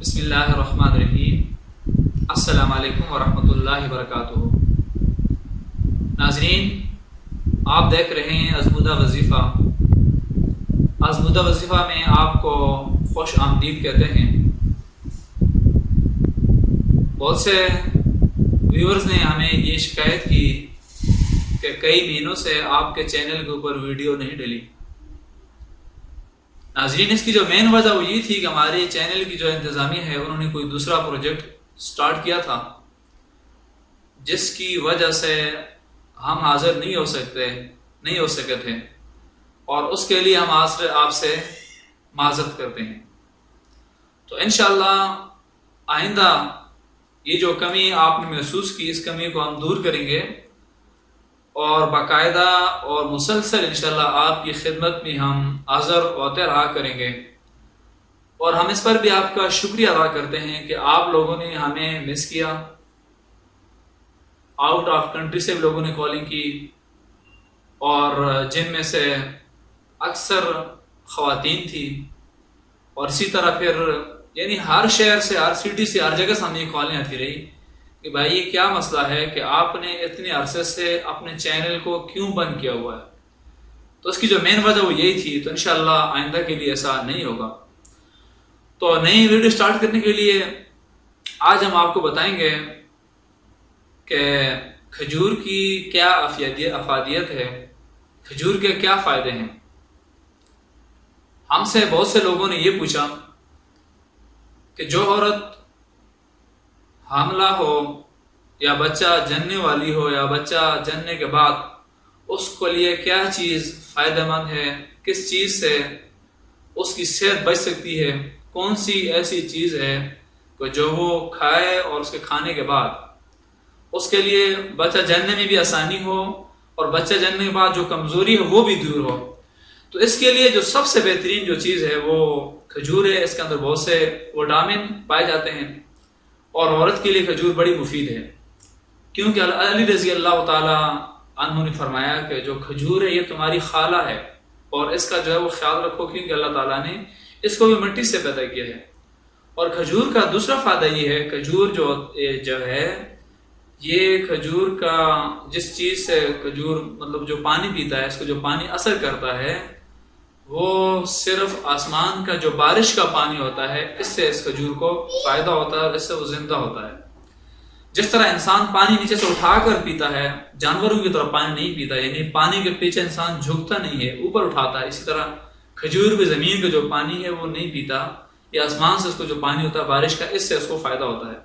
بسم اللہ الرحمن الرحیم۔ السلام علیکم ورحمۃ اللہ وبرکاتہ۔ ناظرین، آپ دیکھ رہے ہیں آزمودہ وظیفہ۔ آزمودہ وظیفہ میں آپ کو خوش آمدید کہتے ہیں۔ بہت سے ویورز نے ہمیں یہ شکایت کی کہ کئی مہینوں سے آپ کے چینل کے اوپر ویڈیو نہیں ڈلی۔ ناظرین، اس کی جو مین وجہ وہ یہ تھی کہ ہمارے چینل کی جو انتظامیہ ہے انہوں نے کوئی دوسرا پروجیکٹ سٹارٹ کیا تھا، جس کی وجہ سے ہم حاضر نہیں ہو سکے تھے، اور اس کے لیے ہم آپ سے معذرت کرتے ہیں۔ تو انشاءاللہ آئندہ یہ جو کمی آپ نے محسوس کی، اس کمی کو ہم دور کریں گے، اور باقاعدہ اور مسلسل انشاءاللہ آپ کی خدمت میں ہم حاضر ہوتے رہا کریں گے۔ اور ہم اس پر بھی آپ کا شکریہ ادا کرتے ہیں کہ آپ لوگوں نے ہمیں مس کیا، آؤٹ آف کنٹری سے بھی لوگوں نے کالنگ کی، اور جن میں سے اکثر خواتین تھی، اور اسی طرح پھر یعنی ہر شہر سے، ہر سٹی سے، ہر جگہ سے ہمیں کالیں آتی رہی کہ بھائی یہ کیا مسئلہ ہے کہ آپ نے اتنے عرصے سے اپنے چینل کو کیوں بند کیا ہوا ہے۔ تو اس کی جو مین وجہ وہ یہی تھی۔ تو انشاءاللہ آئندہ کے لیے ایسا نہیں ہوگا۔ تو نئی ویڈیو سٹارٹ کرنے کے لیے آج ہم آپ کو بتائیں گے کہ کھجور کی کیا افادیت ہے، کھجور کے کیا فائدے ہیں۔ ہم سے بہت سے لوگوں نے یہ پوچھا کہ جو عورت حاملہ ہو یا بچہ جننے والی ہو یا بچہ جننے کے بعد اس کو لیے کیا چیز فائدہ مند ہے، کس چیز سے اس کی صحت بچ سکتی ہے، کون سی ایسی چیز ہے کہ جو وہ کھائے اور اس کے کھانے کے بعد اس کے لیے بچہ جننے میں بھی آسانی ہو، اور بچہ جننے کے بعد جو کمزوری ہے وہ بھی دور ہو۔ تو اس کے لیے جو سب سے بہترین جو چیز ہے وہ کھجور ہے۔ اس کے اندر بہت سے وٹامن پائے جاتے ہیں، اور عورت کے لیے کھجور بڑی مفید ہے، کیونکہ علی رضی اللہ تعالی عنہ نے فرمایا کہ جو کھجور ہے یہ تمہاری خالہ ہے، اور اس کا جو ہے وہ خیال رکھو، کیونکہ اللہ تعالیٰ نے اس کو بھی مٹی سے پیدا کیا ہے۔ اور کھجور کا دوسرا فائدہ یہ ہے، کھجور جو ہے یہ کھجور کا جس چیز سے کھجور مطلب جو پانی پیتا ہے، اس کو جو پانی اثر کرتا ہے وہ صرف آسمان کا جو بارش کا پانی ہوتا ہے، اس سے اس کھجور کو فائدہ ہوتا ہے، اور اس سے وہ زندہ ہوتا ہے۔ جس طرح انسان پانی نیچے سے اٹھا کر پیتا ہے، جانوروں کی طرح پانی نہیں پیتا، یعنی پانی کے پیچھے انسان جھکتا نہیں ہے، اوپر اٹھاتا ہے، اسی طرح کھجور بھی زمین کا جو پانی ہے وہ نہیں پیتا، یہ آسمان سے اس کو جو پانی ہوتا ہے بارش کا، اس سے اس کو فائدہ ہوتا ہے۔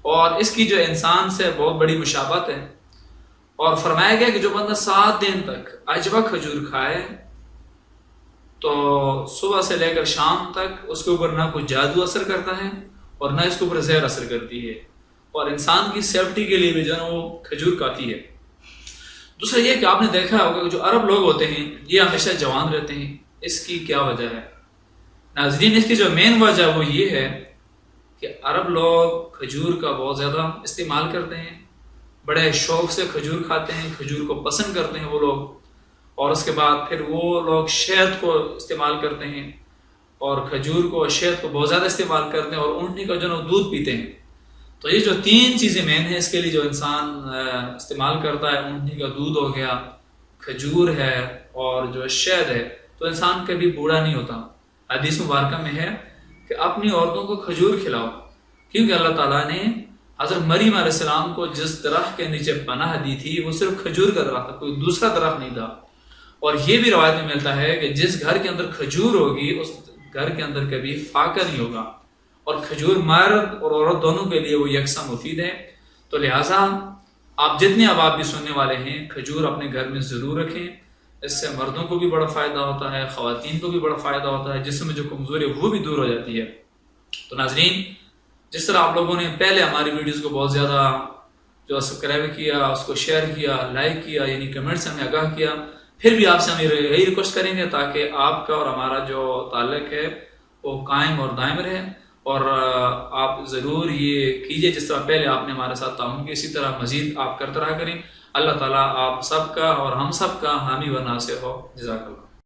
اور اس کی جو انسان سے بہت بڑی مشابہت ہے، اور فرمایا گیا کہ جو بندہ 7 دن تک عجوہ کھجور کھائے تو صبح سے لے کر شام تک اس کے اوپر نہ کوئی جادو اثر کرتا ہے اور نہ اس کے اوپر زہر اثر کرتی ہے، اور انسان کی سیفٹی کے لیے بھی جو ہے وہ کھجور کافی ہے۔ دوسرا یہ کہ آپ نے دیکھا ہوگا کہ جو عرب لوگ ہوتے ہیں یہ ہمیشہ جوان رہتے ہیں۔ اس کی کیا وجہ ہے؟ ناظرین، اس کی جو مین وجہ وہ یہ ہے کہ عرب لوگ کھجور کا بہت زیادہ استعمال کرتے ہیں، بڑے شوق سے کھجور کھاتے ہیں، کھجور کو پسند کرتے ہیں وہ لوگ، اور اس کے بعد پھر وہ لوگ شہد کو استعمال کرتے ہیں، اور کھجور کو شہد کو بہت زیادہ استعمال کرتے ہیں، اور اونٹنی کا جو دودھ پیتے ہیں۔ تو یہ جو 3 چیزیں مین ہیں اس کے لیے جو انسان استعمال کرتا ہے، اونٹنی کا دودھ ہو گیا، کھجور ہے، اور جو شہد ہے، تو انسان کبھی بوڑھا نہیں ہوتا۔ حدیث مبارکہ میں ہے کہ اپنی عورتوں کو کھجور کھلاؤ، کیونکہ اللہ تعالیٰ نے حضرت مریم علیہ السلام کو جس درخت کے نیچے پناہ دی تھی وہ صرف کھجور کا درخت تھا، کوئی دوسرا درخت نہیں تھا۔ اور یہ بھی روایت میں ملتا ہے کہ جس گھر کے اندر کھجور ہوگی اس گھر کے اندر کبھی فاقہ نہیں ہوگا، اور کھجور مرد اور عورت دونوں کے لیے وہ یکساں مفید ہے۔ تو لہٰذا آپ جتنے اب بھی سننے والے ہیں، کھجور اپنے گھر میں ضرور رکھیں۔ اس سے مردوں کو بھی بڑا فائدہ ہوتا ہے، خواتین کو بھی بڑا فائدہ ہوتا ہے، جسم میں جو کمزوری ہے وہ بھی دور ہو جاتی ہے۔ تو ناظرین، جس طرح آپ لوگوں نے پہلے ہماری ویڈیوز کو بہت زیادہ جو سبسکرائب کیا، اس کو شیئر کیا، لائک کیا، یعنی کمنٹ سے ہمیں آگاہ کیا، پھر بھی آپ سے ہم یہی ریکویسٹ کریں گے تاکہ آپ کا اور ہمارا جو تعلق ہے وہ قائم اور دائم رہے، اور آپ ضرور یہ کیجئے جس طرح پہلے آپ نے ہمارے ساتھ تعاون کیا، اسی طرح مزید آپ کرتے رہا کریں۔ اللہ تعالیٰ آپ سب کا اور ہم سب کا حامی و ناصر ہو۔ جزاک اللہ۔